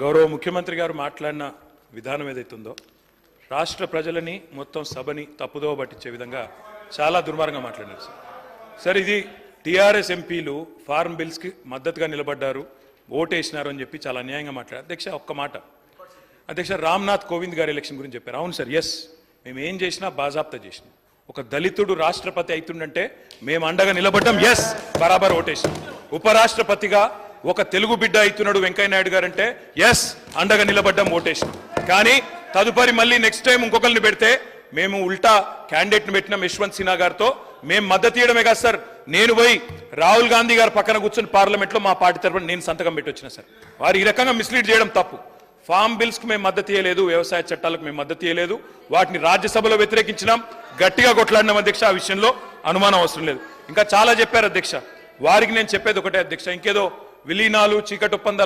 గౌరవ ముఖ్యమంత్రి గారు మాట్లాడిన విధానం ఏదైతుందో రాష్ట్ర ప్రజలని మొత్తం సభని తప్పుదోవ పట్టించే విధంగా చాలా దుర్మార్గంగా మాట్లాడారు సార్. ఇది టీఆర్ఎస్ ఎంపీలు ఫార్మ్ బిల్స్కి మద్దతుగా నిలబడ్డారు, ఓటేసినారు అని చెప్పి చాలా అన్యాయంగా మాట్లాడారు. అధ్యక్ష ఒక్క మాట, అధ్యక్ష రామ్నాథ్ కోవింద్ గారి ఎలక్షన్ గురించి చెప్పారు. అవును సార్, ఎస్, మేము ఏం చేసినా బాజాప్తా చేసినాం. ఒక దళితుడు రాష్ట్రపతి అవుతుండంటే మేము అండగా నిలబడ్డాం, ఎస్, బరాబర్ ఓటేసినాం. ఉపరాష్ట్రపతిగా ఒక తెలుగు బిడ్డ అవుతున్నాడు వెంకయ్య నాయుడు గారు అంటే ఎస్, అండగా నిలబడ్డాం, ఓటేసినాం. కానీ తదుపరి మళ్ళీ నెక్స్ట్ టైం ఇంకొకరిని పెడితే మేము ఉల్టా క్యాండిడేట్ని పెట్టినాం యశ్వంత్ సిన్హా గారితో. మేము మద్దతు ఇవ్వడమే కాదు సార్, నేను పోయి రాహుల్ గాంధీ గారు పక్కన కూర్చొని పార్లమెంట్లో మా పార్టీ తరఫున నేను సంతకం పెట్టి వచ్చిన సార్. వారు ఈ రకంగా మిస్లీడ్ చేయడం తప్పు. ఫార్మ్ బిల్స్కి మేము మద్దతు ఇవ్వలేదు, వ్యవసాయ చట్టాలకు మేము మద్దతు ఇవ్వలేదు, వాటిని రాజ్యసభలో వ్యతిరేకించినాం, గట్టిగా కొట్లాడినాం అధ్యక్ష. ఆ విషయంలో అనుమానం అవసరం లేదు. ఇంకా చాలా చెప్పారు అధ్యక్ష. వారికి నేను చెప్పేది ఒకటే అధ్యక్ష, ఇంకేదో విలీనాలు చీకటి ఒప్పందాలు